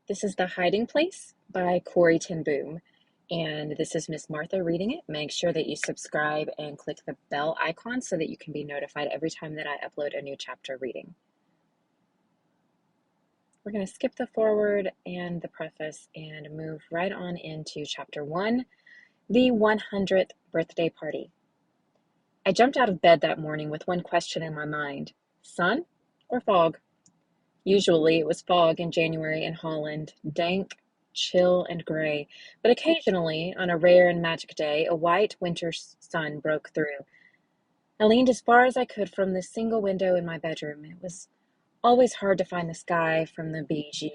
This is The Hiding Place by Corrie Ten Boom, and this is Miss Martha reading it. Make sure that you subscribe and click the bell icon so that you can be notified every time that I upload a new chapter reading. We're going to skip the foreword and the preface and move right on into Chapter 1, The 100th Birthday Party. I jumped out of bed that morning with one question in my mind: sun or fog? Usually it was fog in January in Holland, dank, chill, and gray, but occasionally, on a rare and magic day, a white winter sun broke through. I leaned as far as I could from the single window in my bedroom. It was always hard to find the sky from the beigey,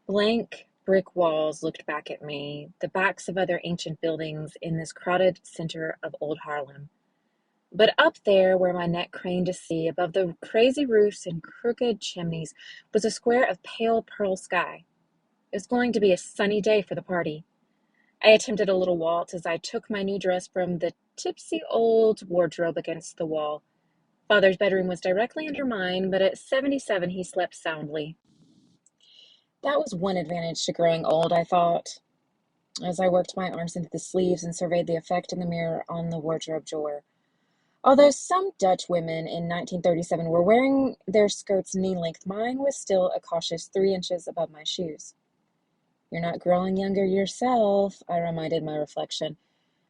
blank brick walls looked back at me, the backs of other ancient buildings in this crowded center of old Harlem. But up there, where my neck craned to see, above the crazy roofs and crooked chimneys, was a square of pale pearl sky. It was going to be a sunny day for the party. I attempted a little waltz as I took my new dress from the tipsy old wardrobe against the wall. Father's bedroom was directly under mine, but at 77 he slept soundly. That was one advantage to growing old, I thought, as I worked my arms into the sleeves and surveyed the effect in the mirror on the wardrobe drawer. Although some Dutch women in 1937 were wearing their skirts knee-length, mine was still a cautious 3 inches above my shoes. "You're not growing younger yourself," I reminded my reflection.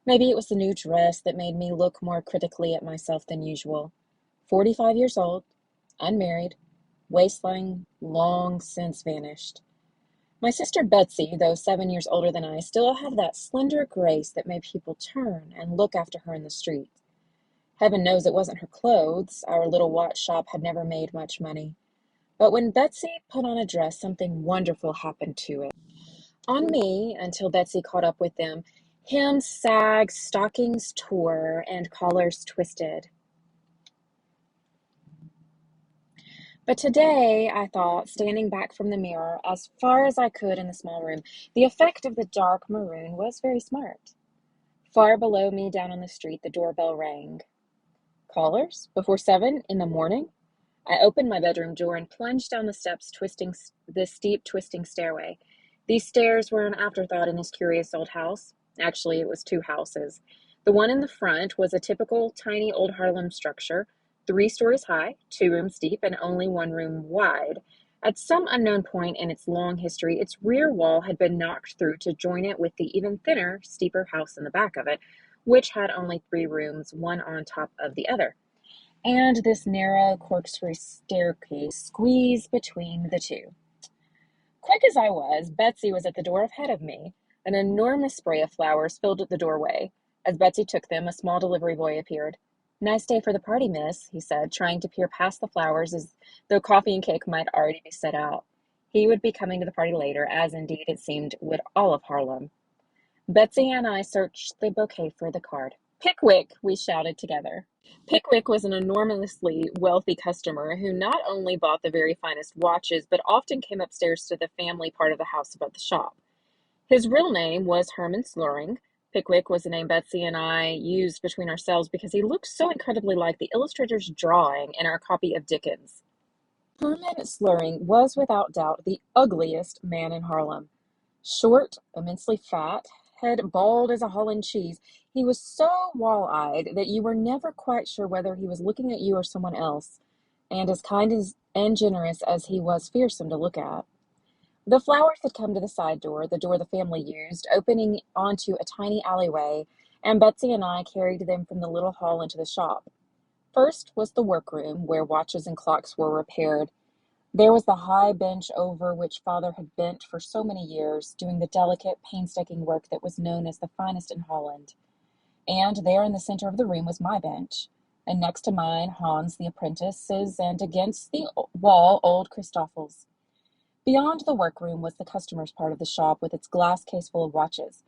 Maybe it was the new dress that made me look more critically at myself than usual. 45 years old, unmarried, waistline long since vanished. My sister Betsy, though 7 years older than I, still had that slender grace that made people turn and look after her in the street. Heaven knows it wasn't her clothes. Our little watch shop had never made much money. But when Betsy put on a dress, something wonderful happened to it. On me, until Betsy caught up with them, hems sagged, stockings tore, and collars twisted. But today, I thought, standing back from the mirror as far as I could in the small room, the effect of the dark maroon was very smart. Far below me, down on the street, the doorbell rang. Callers? Before 7 in the morning? I opened my bedroom door and plunged down the steps, the steep, twisting stairway. These stairs were an afterthought in this curious old house. Actually, it was 2 houses. The one in the front was a typical tiny old Harlem structure, 3 stories high, 2 rooms deep, and only 1 room wide. At some unknown point in its long history, its rear wall had been knocked through to join it with the even thinner, steeper house in the back of it, which had only 3 rooms, one on top of the other, and this narrow corkscrew staircase squeezed between the 2. Quick as I was, Betsy was at the door ahead of me. An enormous spray of flowers filled the doorway. As Betsy took them, a small delivery boy appeared. "Nice day for the party, miss," he said, trying to peer past the flowers as though coffee and cake might already be set out. He would be coming to the party later, as indeed it seemed would all of Harlem. Betsy and I searched the bouquet for the card. "Pickwick!" we shouted together. Pickwick was an enormously wealthy customer who not only bought the very finest watches, but often came upstairs to the family part of the house above the shop. His real name was Herman Sluring. Pickwick was the name Betsy and I used between ourselves because he looked so incredibly like the illustrator's drawing in our copy of Dickens. Herman Sluring was without doubt the ugliest man in Harlem. Short, immensely fat, head bald as a Holland cheese, he was so wall-eyed that you were never quite sure whether he was looking at you or someone else, and as kind and generous as he was fearsome to look at. The flowers had come to the side door, the door the family used, opening onto a tiny alleyway, and Betsy and I carried them from the little hall into the shop. First was the workroom, where watches and clocks were repaired. There was the high bench over which Father had bent for so many years, doing the delicate, painstaking work that was known as the finest in Holland. And there in the center of the room was my bench, and next to mine Hans the apprentice's, and against the wall old Christophel's. Beyond the workroom was the customers' part of the shop with its glass case full of watches.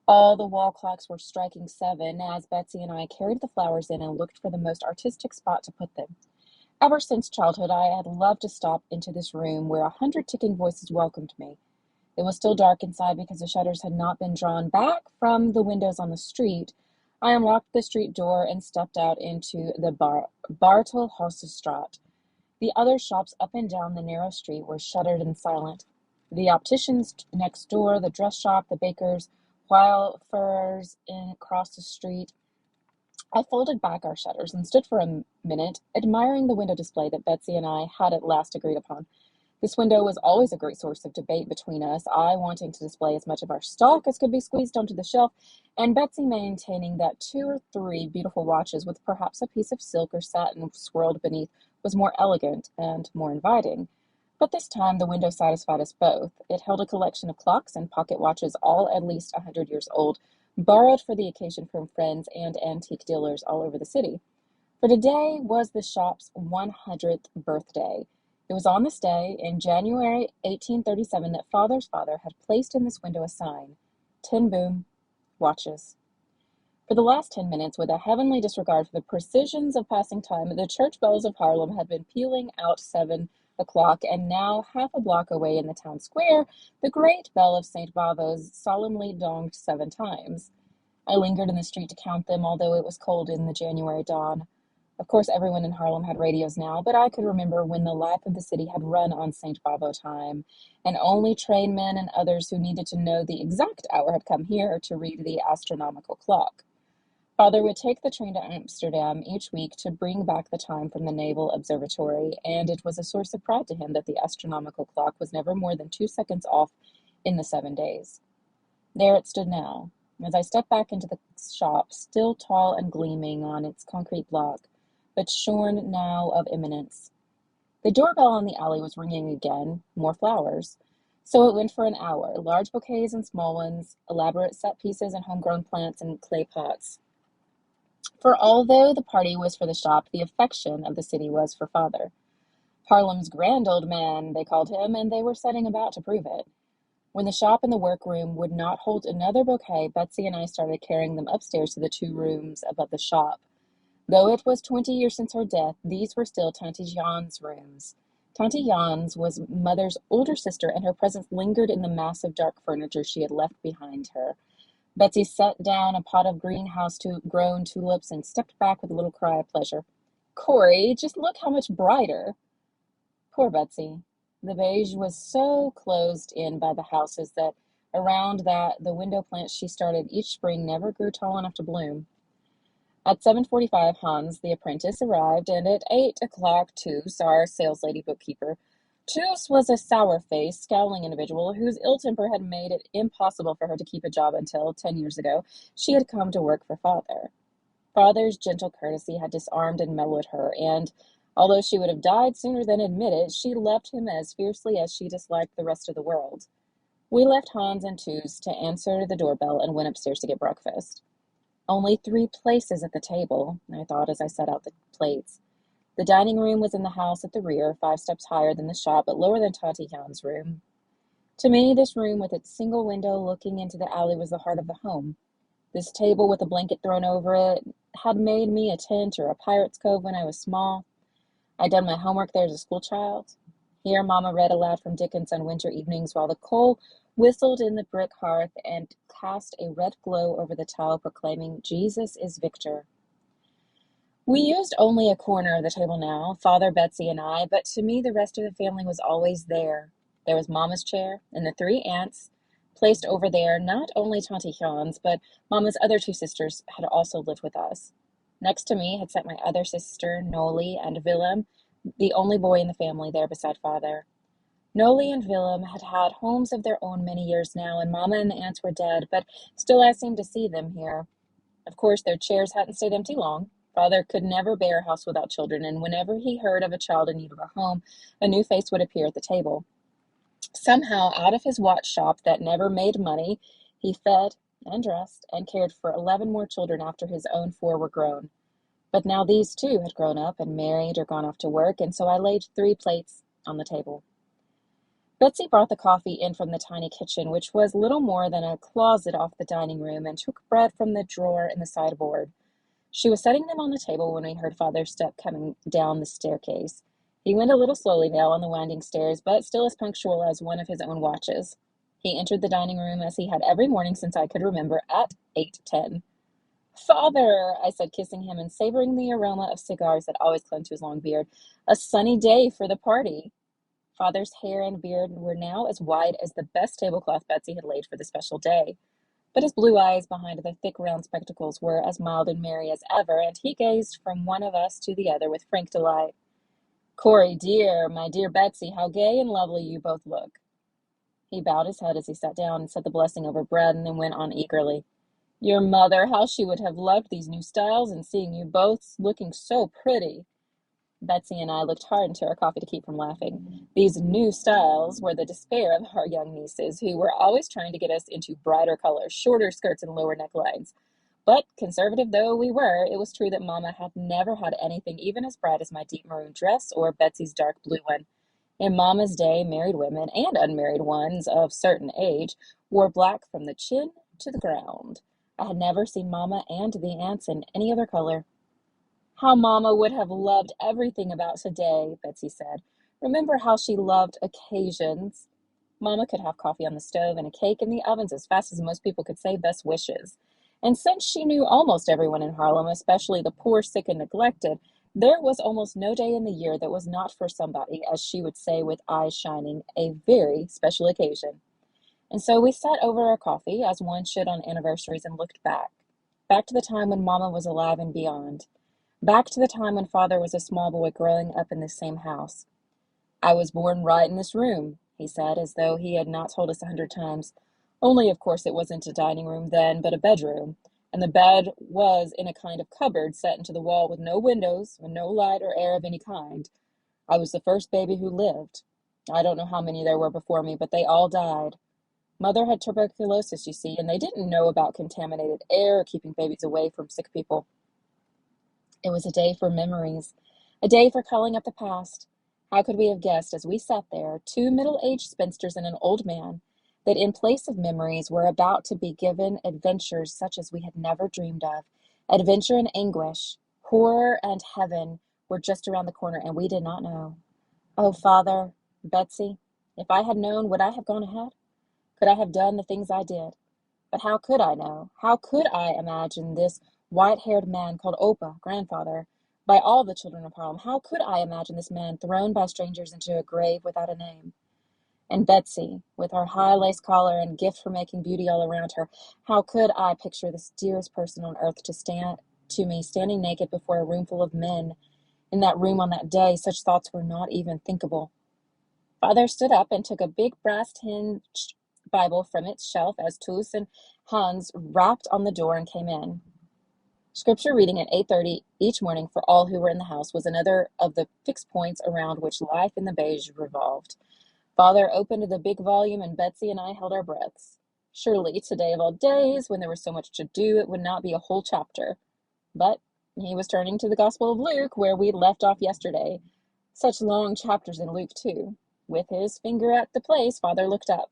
All the wall clocks were striking 7 as Betsy and I carried the flowers in and looked for the most artistic spot to put them. Ever since childhood, I had loved to stop into this room where 100 ticking voices welcomed me. It was still dark inside because the shutters had not been drawn back from the windows on the street. I unlocked the street door and stepped out into the Bartelhosstraat. The other shops up and down the narrow street were shuttered and silent. The opticians next door, the dress shop, the bakers, wildflowers in across the street. I folded back our shutters and stood for a minute, admiring the window display that Betsy and I had at last agreed upon. This window was always a great source of debate between us, I wanting to display as much of our stock as could be squeezed onto the shelf, and Betsy maintaining that 2 or 3 beautiful watches, with perhaps a piece of silk or satin swirled beneath, was more elegant and more inviting. But this time the window satisfied us both. It held a collection of clocks and pocket watches, all at least 100 years old, borrowed for the occasion from friends and antique dealers all over the city. For today was the shop's 100th birthday. It was on this day, in January 1837, that Father's father had placed in this window a sign, Ten Boom, Watches. For the last 10 minutes, with a heavenly disregard for the precisions of passing time, the church bells of Harlem had been pealing out 7 o'clock, and now, half a block away in the town square, the great bell of St. Bavo's solemnly donged 7 times. I lingered in the street to count them, although it was cold in the January dawn. Of course, everyone in Harlem had radios now, but I could remember when the life of the city had run on St. Bavo time, and only trainmen and others who needed to know the exact hour had come here to read the astronomical clock. Father would take the train to Amsterdam each week to bring back the time from the Naval Observatory, and it was a source of pride to him that the astronomical clock was never more than 2 seconds off in the 7 days. There it stood now, as I stepped back into the shop, still tall and gleaming on its concrete block, but shorn now of eminence. The doorbell on the alley was ringing again, more flowers. So it went for an hour, large bouquets and small ones, elaborate set pieces and homegrown plants in clay pots. For although the party was for the shop, the affection of the city was for Father. Harlem's grand old man, they called him, and they were setting about to prove it. When the shop and the workroom would not hold another bouquet, Betsy and I started carrying them upstairs to the 2 rooms above the shop. Though it was 20 years since her death, these were still Tante Jean's rooms. Tante Jean's was Mother's older sister, and her presence lingered in the massive dark furniture she had left behind her. Betsy set down a pot of greenhouse-grown tulips and stepped back with a little cry of pleasure. "Corrie, just look how much brighter!" Poor Betsy. The beige was so closed in by the houses that around that the window plants she started each spring never grew tall enough to bloom. At 7:45 Hans, the apprentice, arrived, and at 8 o'clock Toos, our saleslady bookkeeper. Toos was a sour-faced, scowling individual whose ill temper had made it impossible for her to keep a job until, 10 years ago, she had come to work for Father. Father's gentle courtesy had disarmed and mellowed her, and, although she would have died sooner than admit it, she loved him as fiercely as she disliked the rest of the world. We left Hans and Toos to answer the doorbell and went upstairs to get breakfast. Only 3 places at the table, I thought as I set out the plates. The dining room was in the house at the rear, 5 steps higher than the shop, but lower than Tante Jan's room. To me, this room with its single window looking into the alley was the heart of the home. This table with a blanket thrown over it had made me a tent or a pirate's cove when I was small. I'd done my homework there as a schoolchild. Here Mama read aloud from Dickens on winter evenings while the coal whistled in the brick hearth and cast a red glow over the tile, proclaiming, "Jesus is victor." We used only a corner of the table now, Father, Betsy, and I, but to me the rest of the family was always there. There was Mama's chair, and the 3 aunts, placed over there, not only Tante Jan's, but Mama's other 2 sisters had also lived with us. Next to me had sat my other sister, Noli, and Villiam, the only boy in the family, there beside Father. Noli and Villiam had had homes of their own many years now, and Mama and the aunts were dead, but still I seemed to see them here. Of course, their chairs hadn't stayed empty long. Father could never bear a house without children, and whenever he heard of a child in need of a home, a new face would appear at the table. Somehow, out of his watch shop that never made money, he fed and dressed and cared for 11 more children after his own 4 were grown. But now these too had grown up and married or gone off to work, and so I laid 3 plates on the table. Betsy brought the coffee in from the tiny kitchen, which was little more than a closet off the dining room, and took bread from the drawer in the sideboard. She was setting them on the table when we heard Father's step coming down the staircase. He went a little slowly now on the winding stairs, but still as punctual as one of his own watches. He entered the dining room as he had every morning since I could remember, at 8:10. "Father," I said, kissing him and savoring the aroma of cigars that always clung to his long beard, "a sunny day for the party." Father's hair and beard were now as white as the best tablecloth Betsy had laid for the special day, but his blue eyes behind the thick round spectacles were as mild and merry as ever, and he gazed from one of us to the other with frank delight. "Corrie, dear, my dear Betsy, how gay and lovely you both look." He bowed his head as he sat down and said the blessing over bread, and then went on eagerly. "Your mother, how she would have loved these new styles, and seeing you both looking so pretty." Betsy and I looked hard into our coffee to keep from laughing. These new styles were the despair of our young nieces, who were always trying to get us into brighter colors, shorter skirts, and lower necklines. But, conservative though we were, it was true that Mamma had never had anything even as bright as my deep maroon dress or Betsy's dark blue one. In Mamma's day, married women, and unmarried ones of certain age, wore black from the chin to the ground. I had never seen Mamma and the aunts in any other color. "How Mamma would have loved everything about today," Betsy said. "Remember how she loved occasions." Mamma could have coffee on the stove and a cake in the ovens as fast as most people could say best wishes. And since she knew almost everyone in Harlem, especially the poor, sick, and neglected, there was almost no day in the year that was not for somebody, as she would say with eyes shining, a very special occasion. And so we sat over our coffee, as one should on anniversaries, and looked back to the time when Mamma was alive and beyond. Back to the time when Father was a small boy growing up in this same house. "I was born right in this room," he said, as though he had not told us 100 times. Only, of course, it wasn't a dining room then, but a bedroom. And the bed was in a kind of cupboard set into the wall with no windows and no light or air of any kind. I was the first baby who lived. I don't know how many there were before me, but they all died. Mother had tuberculosis, you see, and they didn't know about contaminated air or keeping babies away from sick people. It was a day for memories, a day for calling up the past. How could we have guessed, as we sat there, two middle-aged spinsters and an old man, that in place of memories were about to be given adventures such as we had never dreamed of. Adventure and anguish, horror and heaven were just around the corner, and we did not know. Oh, Father, Betsy, if I had known, would I have gone ahead? Could I have done the things I did? But how could I know? How could I imagine this white-haired man called Opa, grandfather, by all the children of Harlem? How could I imagine this man thrown by strangers into a grave without a name? And Betsy, with her high lace collar and gift for making beauty all around her, how could I picture this dearest person on earth to me standing naked before a room full of men? In that room on that day, such thoughts were not even thinkable. Father stood up and took a big brass-hinged Bible from its shelf as Tus and Hans rapped on the door and came in. Scripture reading at 8:30 each morning for all who were in the house was another of the fixed points around which life in the beige revolved. Father opened the big volume, and Betsy and I held our breaths. Surely, today of all days, when there was so much to do, it would not be a whole chapter. But he was turning to the Gospel of Luke, where we'd left off yesterday. Such long chapters in Luke, too. With his finger at the place, Father looked up.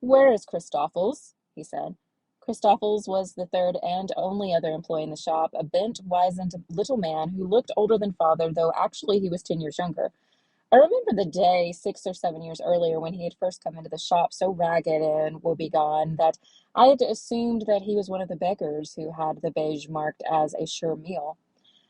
"Where is Christoffels?" he said. Christoffels was the third and only other employee in the shop, a bent, wizened little man who looked older than Father, though actually he was 10 years younger. I remember the day 6 or 7 years earlier when he had first come into the shop, so ragged and woebegone that I had assumed that he was one of the beggars who had the beige marked as a sure meal.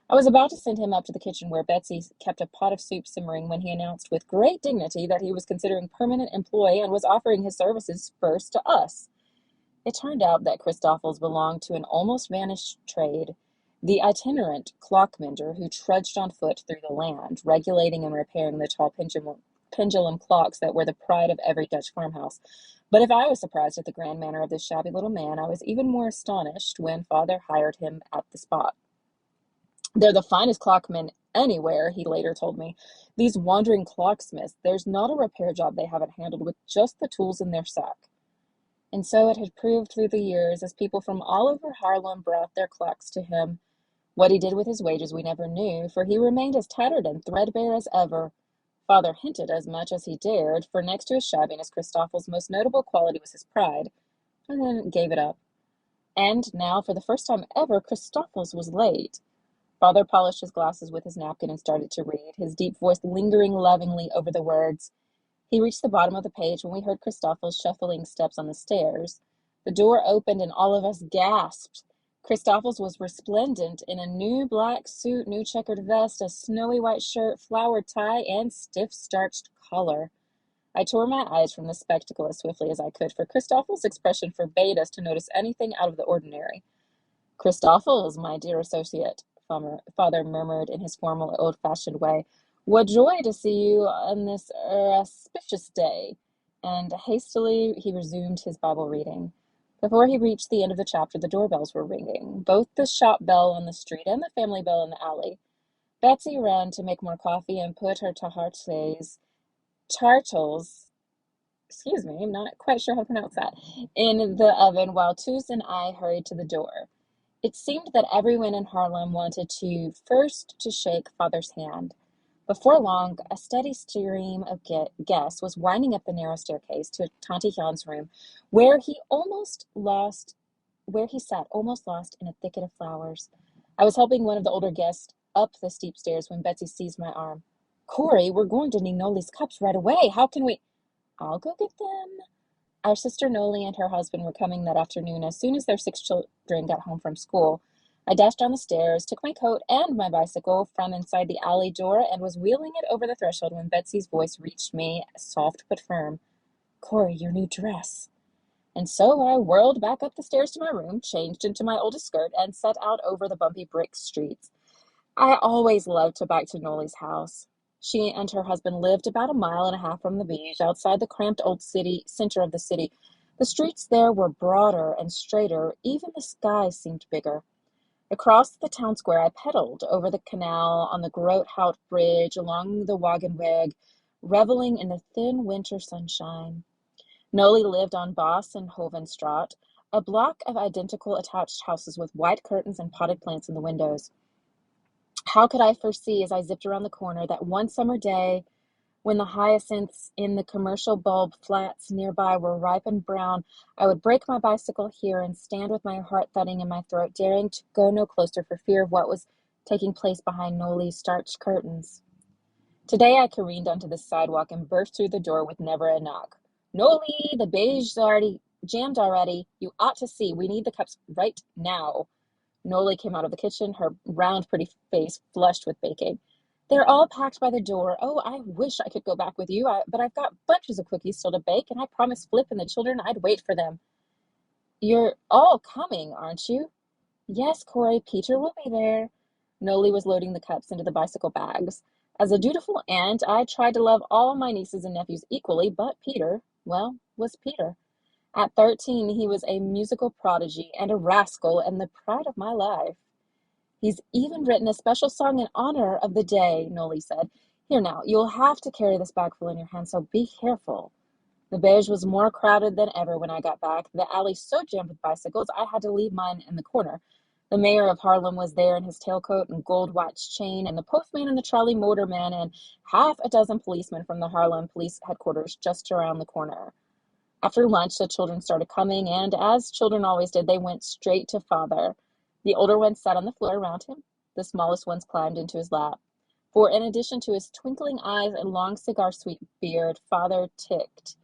I was about to send him up to the kitchen where Betsy kept a pot of soup simmering when he announced with great dignity that he was considering permanent employ and was offering his services first to us. It turned out that Christoffels belonged to an almost vanished trade, the itinerant clock-mender who trudged on foot through the land, regulating and repairing the tall pendulum clocks that were the pride of every Dutch farmhouse. But if I was surprised at the grand manner of this shabby little man, I was even more astonished when Father hired him at the spot. "They're the finest clockmen anywhere," he later told me. "These wandering clocksmiths, there's not a repair job they haven't handled with just the tools in their sack." And so it had proved through the years, as people from all over Harlem brought their clocks to him. What he did with his wages we never knew, for he remained as tattered and threadbare as ever. Father hinted as much as he dared, for next to his shabbiness, Christophel's most notable quality was his pride, and then gave it up. And now, for the first time ever, Christoffels was late. Father polished his glasses with his napkin and started to read, his deep voice lingering lovingly over the words. He reached the bottom of the page when we heard Christoffels' shuffling steps on the stairs. The door opened and all of us gasped. Christoffels was resplendent in a new black suit, new checkered vest, a snowy white shirt, flowered tie, and stiff starched collar. I tore my eyes from the spectacle as swiftly as I could, for Christoffel's expression forbade us to notice anything out of the ordinary. Christoffels, my dear associate, father murmured in his formal, old-fashioned way. What joy to see you on this auspicious day. And hastily he resumed his Bible reading. Before he reached the end of the chapter, the doorbells were ringing, both the shop bell on the street and the family bell in the alley. Betsy ran to make more coffee and put her tartles, excuse me, I'm not quite sure how to pronounce that, in the oven while Toots and I hurried to the door. It seemed that everyone in Harlem wanted to first to shake Father's hand. Before long, a steady stream of guests was winding up the narrow staircase to Tante Jan's room, where he sat almost lost in a thicket of flowers. I was helping one of the older guests up the steep stairs when Betsy seized my arm. Corrie, we're going to need Noli's cups right away. How can we? I'll go get them. Our sister Noli and her husband were coming that afternoon as soon as their 6 children got home from school. I dashed down the stairs, took my coat and my bicycle from inside the alley door, and was wheeling it over the threshold when Betsy's voice reached me, soft but firm. Corrie, your new dress. And so I whirled back up the stairs to my room, changed into my oldest skirt, and set out over the bumpy brick streets. I always loved to bike to Noli's house. She and her husband lived about a mile and a half from the beach, outside the cramped old center of the city. The streets there were broader and straighter, even the sky seemed bigger. Across the town square I pedaled, over the canal, on the Groot Hout Bridge, along the Wagenweg, reveling in the thin winter sunshine. Noli lived on Boss and Hovenstraat, a block of identical attached houses with white curtains and potted plants in the windows. How could I foresee, as I zipped around the corner, that one summer day, when the hyacinths in the commercial bulb flats nearby were ripe and brown, I would break my bicycle here and stand with my heart thudding in my throat, daring to go no closer for fear of what was taking place behind Noli's starched curtains. Today I careened onto the sidewalk and burst through the door with never a knock. Noli, the beige already jammed already. You ought to see. We need the cups right now. Noli came out of the kitchen, her round, pretty face flushed with baking. They're all packed by the door. Oh, I wish I could go back with you, but I've got bunches of cookies still to bake, and I promised Flip and the children I'd wait for them. You're all coming, aren't you? Yes, Corrie, Peter will be there. Noli was loading the cups into the bicycle bags. As a dutiful aunt, I tried to love all my nieces and nephews equally, but Peter, well, was Peter. At 13, he was a musical prodigy and a rascal and the pride of my life. He's even written a special song in honor of the day, Noli said. Here now, you'll have to carry this bagful in your hand, so be careful. The beige was more crowded than ever when I got back, the alley so jammed with bicycles I had to leave mine in the corner. The mayor of Harlem was there in his tailcoat and gold watch chain, and the postman and the trolley motorman, and half a dozen policemen from the Harlem police headquarters just around the corner. After lunch, the children started coming, and as children always did, they went straight to Father. The older ones sat on the floor around him. The smallest ones climbed into his lap. For in addition to his twinkling eyes and long cigar-sweet beard, Father ticked.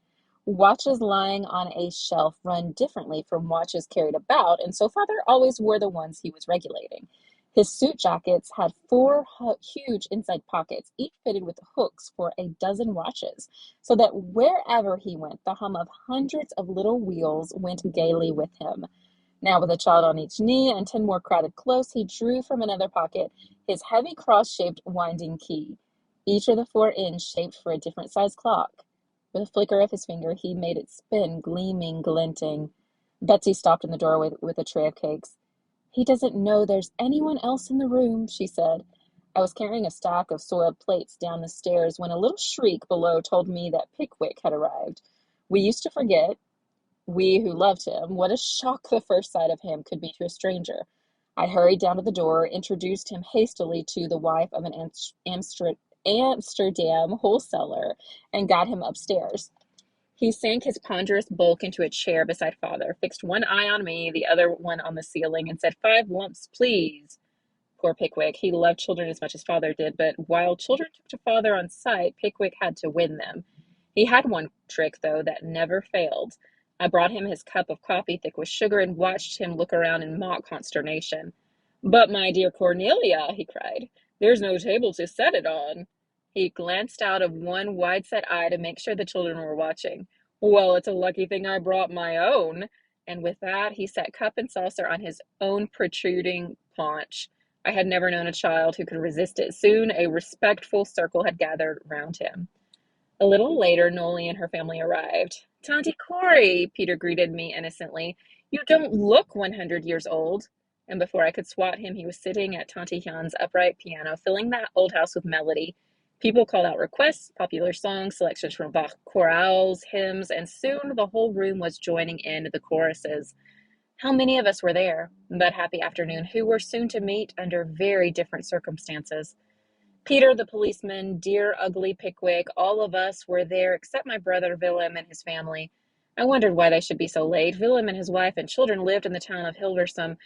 Watches lying on a shelf run differently from watches carried about, and so Father always wore the ones he was regulating. His suit jackets had 4 huge inside pockets, each fitted with hooks for a dozen watches, so that wherever he went, the hum of hundreds of little wheels went gaily with him. Now, with a child on each knee and 10 more crowded close, he drew from another pocket his heavy cross-shaped winding key, each of the 4 ends shaped for a different size clock. With a flicker of his finger, he made it spin, gleaming, glinting. Betsy stopped in the doorway with a tray of cakes. He doesn't know there's anyone else in the room, she said. I was carrying a stack of soiled plates down the stairs when a little shriek below told me that Pickwick had arrived. We used to forget, we who loved him, what a shock the first sight of him could be to a stranger. I hurried down to the door, introduced him hastily to the wife of an Amsterdam wholesaler, and got him upstairs. He sank his ponderous bulk into a chair beside Father, fixed one eye on me, the other one on the ceiling, and said, 5 lumps, please. Poor Pickwick. He loved children as much as Father did, but while children took to Father on sight, Pickwick had to win them. He had one trick, though, that never failed. I brought him his cup of coffee thick with sugar and watched him look around in mock consternation. "But, my dear Cornelia," he cried, "there's no table to set it on." He glanced out of one wide-set eye to make sure the children were watching. "Well, it's a lucky thing I brought my own." And with that, he set cup and saucer on his own protruding paunch. I had never known a child who could resist it. Soon a respectful circle had gathered round him. A little later, Noli and her family arrived. "Tanti Corrie," Peter greeted me innocently. "You don't look 100 years old." And before I could swat him, he was sitting at Tanti Hyun's upright piano, filling that old house with melody. People called out requests, popular songs, selections from Bach chorales, hymns, and soon the whole room was joining in the choruses. How many of us were there that happy afternoon who were soon to meet under very different circumstances? Peter, the policeman, dear ugly Pickwick, all of us were there except my brother Villiam and his family. I wondered why they should be so late. Villiam and his wife and children lived in the town of Hilversum,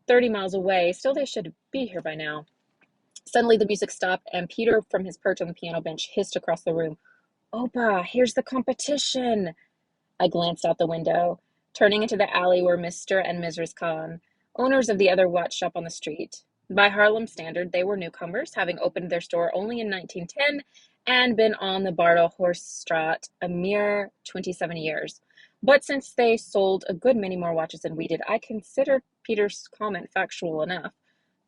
30 miles away. Still, they should be here by now. Suddenly, the music stopped, and Peter, from his perch on the piano bench, hissed across the room, "Opa, here's the competition." I glanced out the window. Turning into the alley were Mr. and Mrs. Kahn, owners of the other watch shop on the street. By Harlem standard, they were newcomers, having opened their store only in 1910 and been on the Bartelhorststraat a mere 27 years. But since they sold a good many more watches than we did, I considered Peter's comment factual enough.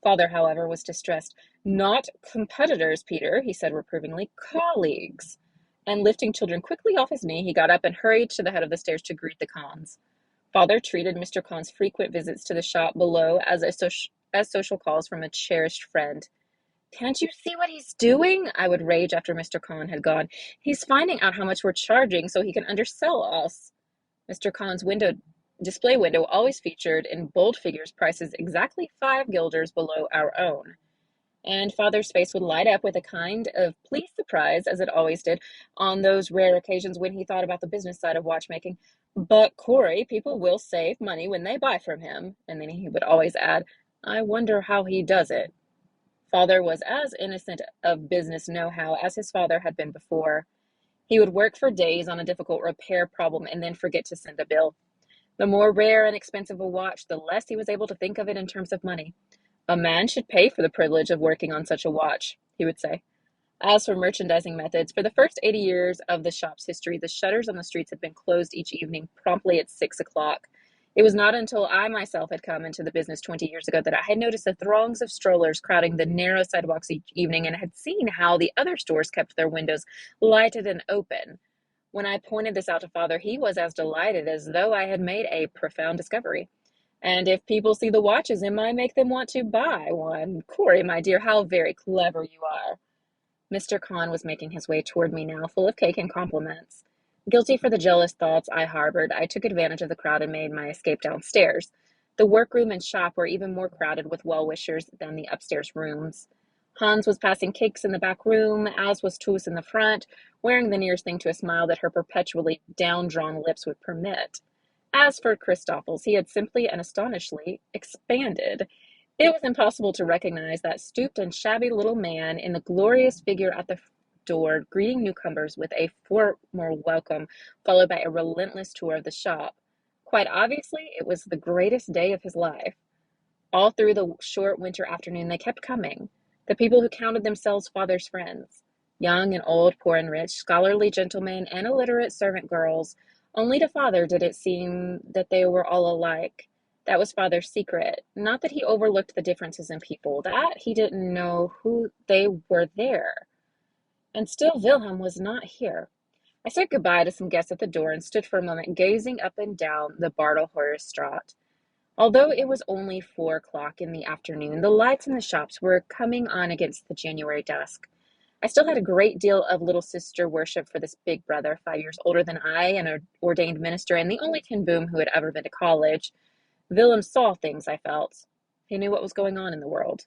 Father, however, was distressed. "Not competitors, Peter," he said reprovingly, "colleagues." And lifting children quickly off his knee, he got up and hurried to the head of the stairs to greet the Kahns. Father treated Mr. Kahn's frequent visits to the shop below as social calls from a cherished friend. "Can't you see what he's doing?" I would rage after Mr. Kahn had gone. "He's finding out how much we're charging so he can undersell us." Mr. Kahn's display window always featured in bold figures prices exactly 5 guilders below our own. And Father's face would light up with a kind of pleased surprise, as it always did, on those rare occasions when he thought about the business side of watchmaking. "But, Corey, people will save money when they buy from him." And then he would always add, "I wonder how he does it." Father was as innocent of business know-how as his father had been before. He would work for days on a difficult repair problem and then forget to send a bill. The more rare and expensive a watch, the less he was able to think of it in terms of money. "A man should pay for the privilege of working on such a watch," he would say. As for merchandising methods, for the first 80 years of the shop's history, the shutters on the streets had been closed each evening promptly at 6 o'clock. It was not until I myself had come into the business 20 years ago that I had noticed the throngs of strollers crowding the narrow sidewalks each evening and had seen how the other stores kept their windows lighted and open. When I pointed this out to Father, he was as delighted as though I had made a profound discovery. "And if people see the watches, it might make them want to buy one. Corey, my dear, how very clever you are." Mr. Kahn was making his way toward me now, full of cake and compliments. Guilty for the jealous thoughts I harbored, I took advantage of the crowd and made my escape downstairs. The workroom and shop were even more crowded with well-wishers than the upstairs rooms. Hans was passing cakes in the back room, as was Toos in the front, wearing the nearest thing to a smile that her perpetually down-drawn lips would permit. As for Christoffels, he had simply and astonishingly expanded. It was impossible to recognize that stooped and shabby little man in the glorious figure at the door, greeting newcomers with a formal welcome, followed by a relentless tour of the shop. Quite obviously, it was the greatest day of his life. All through the short winter afternoon, they kept coming. The people who counted themselves Father's friends. Young and old, poor and rich, scholarly gentlemen, and illiterate servant girls. Only to Father did it seem that they were all alike. That was Father's secret. Not that he overlooked the differences in people, that he didn't know who they were there. And still Wilhelm was not here. I said goodbye to some guests at the door and stood for a moment gazing up and down the Bartelhorststraat. Although it was only 4 o'clock in the afternoon, the lights in the shops were coming on against the January dusk. I still had a great deal of little sister worship for this big brother, 5 years older than I, an ordained minister, and the only Ten Boom who had ever been to college. Villiam saw things, I felt. He knew what was going on in the world.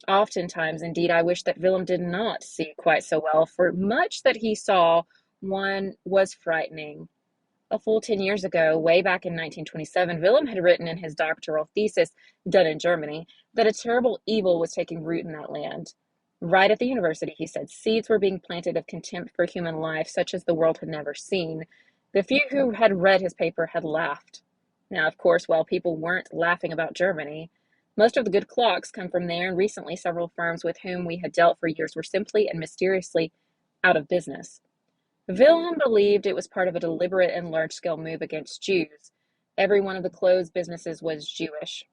Oftentimes, indeed, I wished that Villiam did not see quite so well, for much that he saw one was frightening. A full 10 years ago, way back in 1927, Villiam had written in his doctoral thesis, done in Germany, that a terrible evil was taking root in that land. Right at the university, he said, seeds were being planted of contempt for human life, such as the world had never seen. The few who had read his paper had laughed. Now, of course, while people weren't laughing about Germany, most of the good clocks come from there, and recently several firms with whom we had dealt for years were simply and mysteriously out of business. Vilhelm believed it was part of a deliberate and large-scale move against Jews. Every one of the closed businesses was Jewish.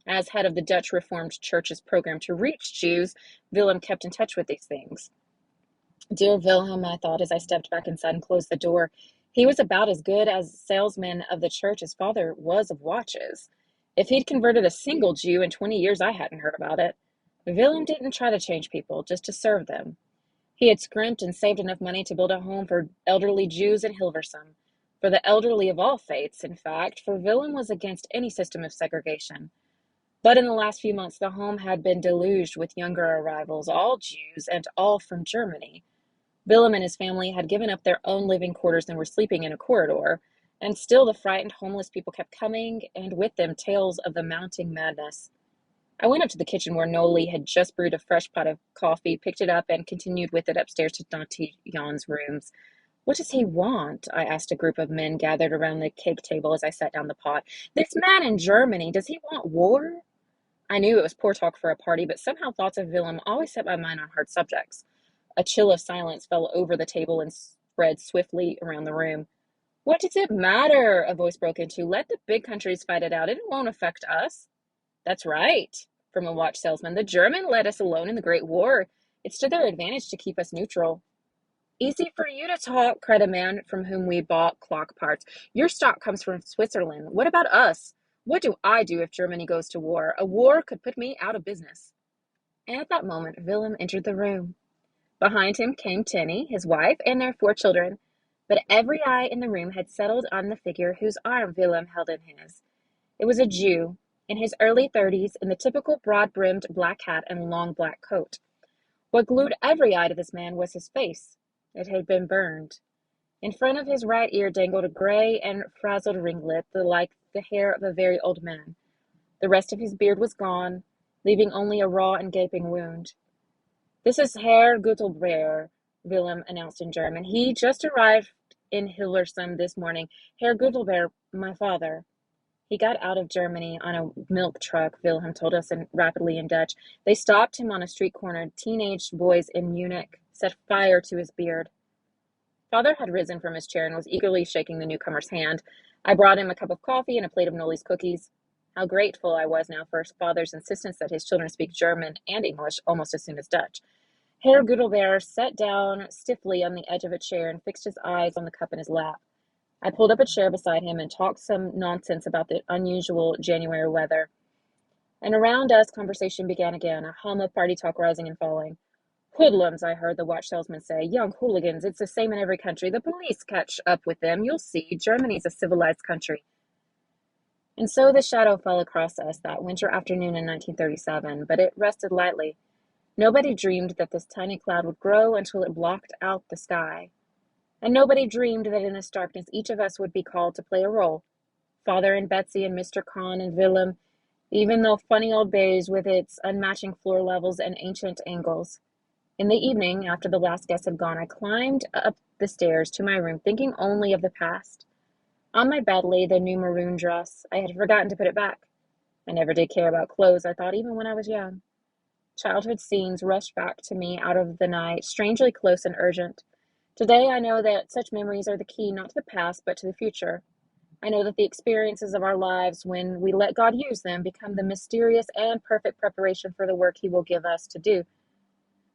As head of the Dutch Reformed Church's program to reach Jews, Vilhelm kept in touch with these things. Dear Wilhelm, I thought as I stepped back inside and closed the door. He was about as good as salesman of the church as father was of watches. If he'd converted a single Jew in 20 years, I hadn't heard about it. Wilhelm didn't try to change people, just to serve them. He had scrimped and saved enough money to build a home for elderly Jews in Hilversum. For the elderly of all faiths, in fact, for Wilhelm was against any system of segregation. But in the last few months, the home had been deluged with younger arrivals, all Jews and all from Germany. Villiam and his family had given up their own living quarters and were sleeping in a corridor, and still the frightened homeless people kept coming, and with them tales of the mounting madness. I went up to the kitchen where Noli had just brewed a fresh pot of coffee, picked it up, and continued with it upstairs to Dante Jan's rooms. What does he want? I asked a group of men gathered around the cake table as I set down the pot. This man in Germany, does he want war? I knew it was poor talk for a party, but somehow thoughts of Vilhelm always set my mind on hard subjects. A chill of silence fell over the table and spread swiftly around the room. What does it matter? A voice broke into. Let the big countries fight it out. It won't affect us. That's right, from a watch salesman. The Germans let us alone in the Great War. It's to their advantage to keep us neutral. Easy for you to talk, cried a man from whom we bought clock parts. Your stock comes from Switzerland. What about us? What do I do if Germany goes to war? A war could put me out of business. And at that moment, Willem entered the room. Behind him came Tinny, his wife, and their 4 children. But every eye in the room had settled on the figure whose arm Willem held in his. It was a Jew, in his early 30s, in the typical broad-brimmed black hat and long black coat. What glued every eye to this man was his face. It had been burned. In front of his right ear dangled a gray and frazzled ringlet, like the hair of a very old man. The rest of his beard was gone, leaving only a raw and gaping wound. This is Herr Gutelbeer, Willem announced in German. He just arrived in Hilversum this morning. Herr Gutelbeer, my father. He got out of Germany on a milk truck, Wilhelm told us rapidly in Dutch. They stopped him on a street corner. Teenage boys in Munich set fire to his beard. Father had risen from his chair and was eagerly shaking the newcomer's hand. I brought him a cup of coffee and a plate of Noli's cookies. How grateful I was now for father's insistence that his children speak German and English almost as soon as Dutch. Herr Gutelbeer sat down stiffly on the edge of a chair and fixed his eyes on the cup in his lap. I pulled up a chair beside him and talked some nonsense about the unusual January weather. And around us, conversation began again, a hum of party talk rising and falling. Hoodlums, I heard the watch salesman say. Young hooligans. It's the same in every country. The police catch up with them. You'll see. Germany's a civilized country. And so the shadow fell across us that winter afternoon in 1937, but it rested lightly. Nobody dreamed that this tiny cloud would grow until it blocked out the sky. And nobody dreamed that in this darkness each of us would be called to play a role. Father and Betsy and Mr. Kahn and Willem, even the funny old beige with its unmatching floor levels and ancient angles. In the evening, after the last guest had gone, I climbed up the stairs to my room, thinking only of the past. On my bed lay the new maroon dress. I had forgotten to put it back. I never did care about clothes, I thought, even when I was young. Childhood scenes rushed back to me out of the night, strangely close and urgent. Today I know that such memories are the key not to the past, but to the future. I know that the experiences of our lives, when we let God use them, become the mysterious and perfect preparation for the work He will give us to do.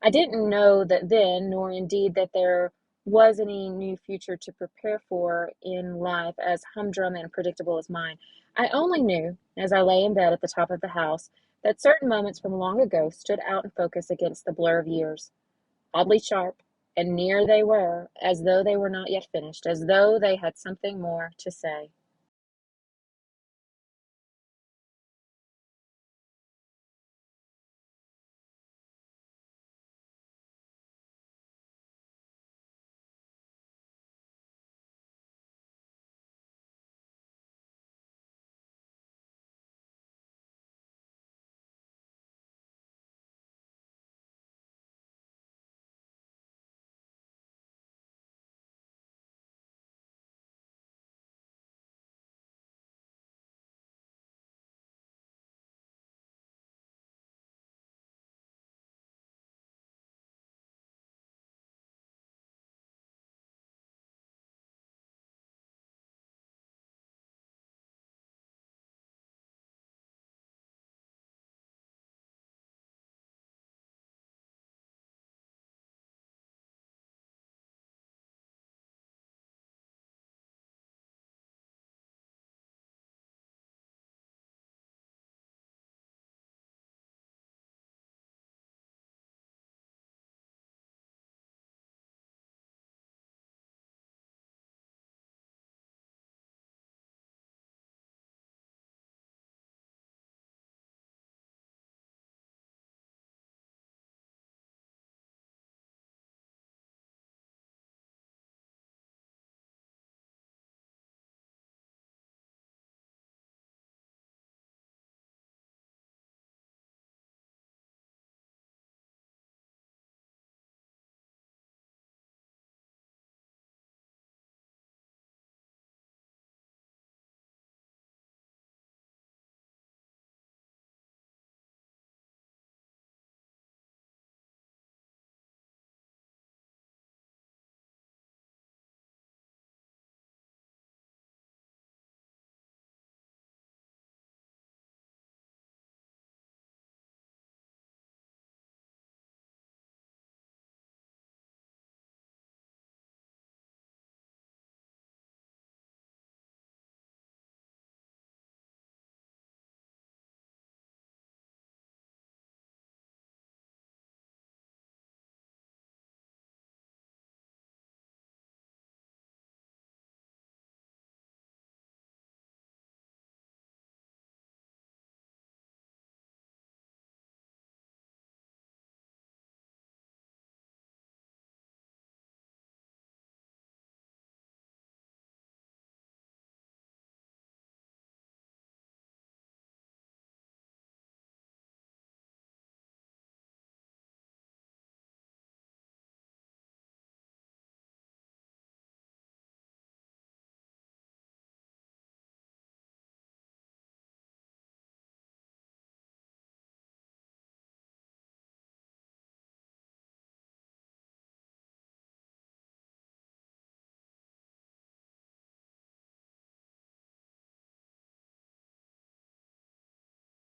I didn't know that then, nor indeed that there was any new future to prepare for in life as humdrum and predictable as mine. I only knew, as I lay in bed at the top of the house, that certain moments from long ago stood out in focus against the blur of years. Oddly sharp, and near they were, as though they were not yet finished, as though they had something more to say.